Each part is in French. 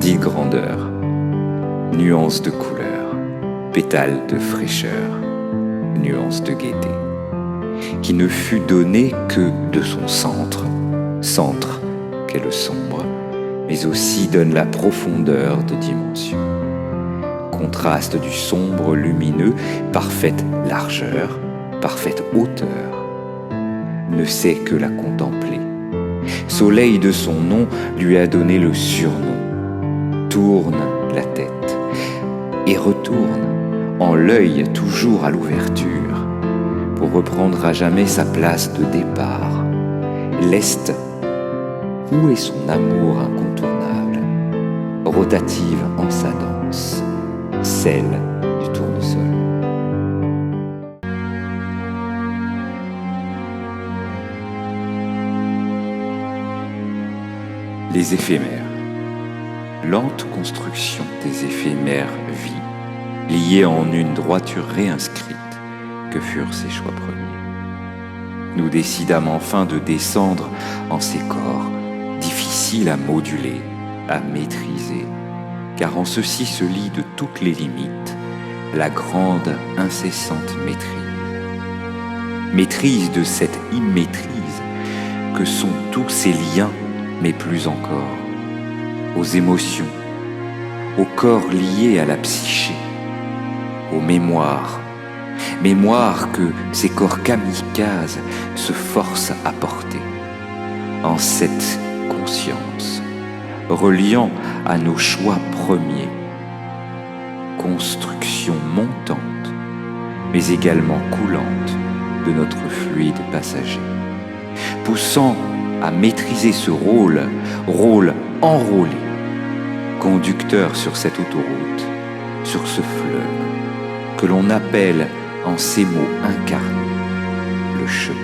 splendide grandeur, nuances de couleur, pétales de fraîcheur, nuances de gaieté, qui ne fut donné que de son centre, centre qu'est le sombre, mais aussi donne la profondeur de dimension. Contraste du sombre lumineux, parfaite largeur, parfaite hauteur, ne sait que la contempler. Soleil de son nom lui a donné le surnom, tourne la tête et retourne en l'œil toujours à l'ouverture pour reprendre à jamais sa place de départ. L'Est, où est son amour incontournable, rotative en sa danse, celle du tournesol. Les éphémères. Lente construction des éphémères vies, liées en une droiture réinscrite que furent ses choix premiers. Nous décidâmes enfin de descendre en ces corps, difficiles à moduler, à maîtriser, car en ceci se lie de toutes les limites la grande incessante maîtrise. Maîtrise de cette immaîtrise que sont tous ces liens, mais plus encore, aux émotions, au corps lié à la psyché, aux mémoires, mémoires que ces corps kamikazes se forcent à porter, en cette conscience, reliant à nos choix premiers, construction montante, mais également coulante de notre fluide passager, poussant à maîtriser ce rôle enrôlé, conducteur sur cette autoroute, sur ce fleuve, que l'on appelle en ces mots incarnés le chemin.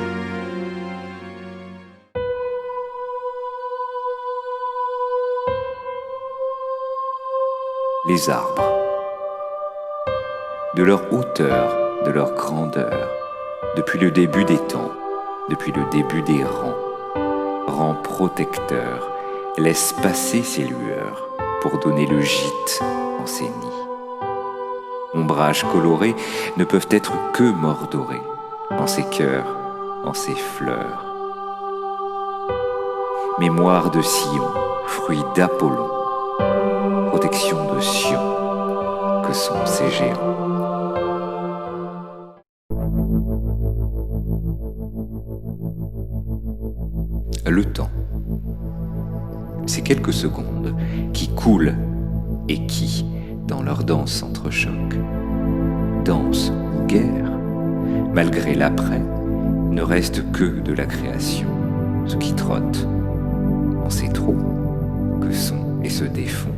Les arbres, de leur hauteur, de leur grandeur, depuis le début des temps, depuis le début des rangs protecteurs, laissent passer ces lueurs pour donner le gîte en ces nids. Ombrages colorés ne peuvent être que mordorés en ces cœurs, en ces fleurs. Mémoire de Sion, fruit d'Apollon, protection de Sion, que sont ces géants. Le temps, ces quelques secondes qui coulent et qui, dans leur danse s'entrechoquent, danse ou guerre, malgré l'après, ne reste que de la création, ce qui trotte en ces trous que sont et se défont,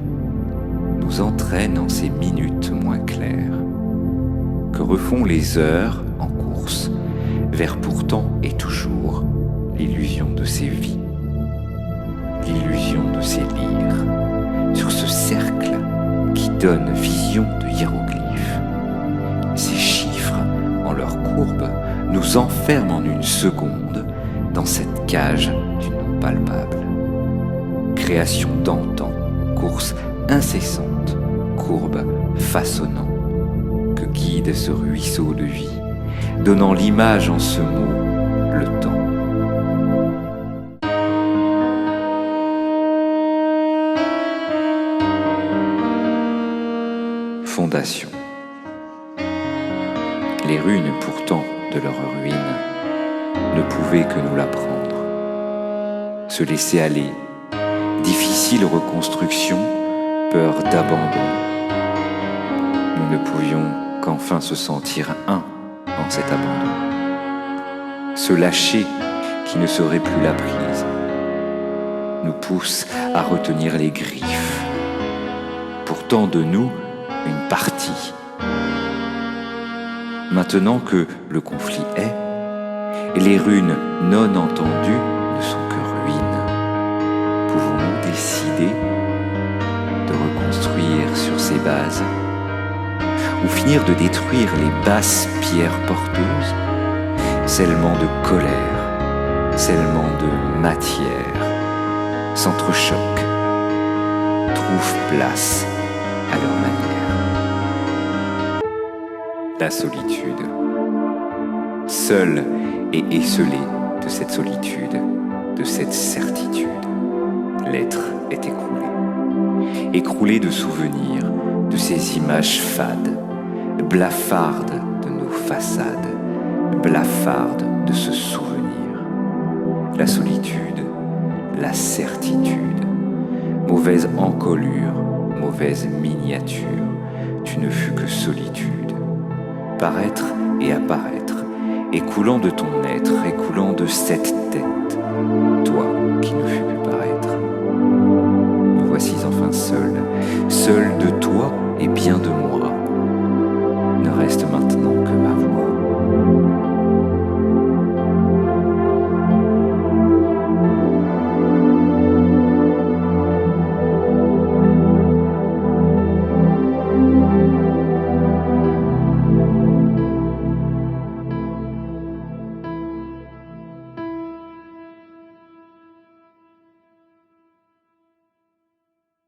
nous entraîne en ces minutes moins claires, que refont les heures en course vers pourtant et toujours l'illusion de ces vies, l'illusion de ces lyres, sur ce cercle qui donne vision de hiéroglyphes. Ces chiffres, en leur courbe, nous enferment en une seconde dans cette cage du non palpable. Création d'antan, course incessante, courbe façonnant, que guide ce ruisseau de vie, donnant l'image en ce mot, le temps. Fondation. Les runes pourtant de leur ruine ne pouvaient que nous l'apprendre. Se laisser aller, difficile reconstruction, peur d'abandon. Nous ne pouvions qu'enfin se sentir un en cet abandon. Se lâcher qui ne serait plus la prise nous pousse à retenir les griffes. Pourtant de nous, une partie. Maintenant que le conflit est, et les runes non entendues ne sont que ruines, pouvons-nous décider de reconstruire sur ces bases, ou finir de détruire les basses pierres porteuses, scellement de colère, scellement de matière, s'entrechoquent, trouvent place à leur manière. La solitude. Seul et esseulé de cette solitude, de cette certitude, l'être est écroulé. Écroulé de souvenirs, de ces images fades, blafardes de nos façades, blafardes de ce souvenir. La solitude, la certitude, mauvaise encolure, mauvaise miniature, tu ne fus que solitude. Paraître et apparaître, écoulant de ton être, écoulant de cette tête, toi qui ne fus que paraître. Me voici enfin seul, seul de toi et bien de moi. Ne reste maintenant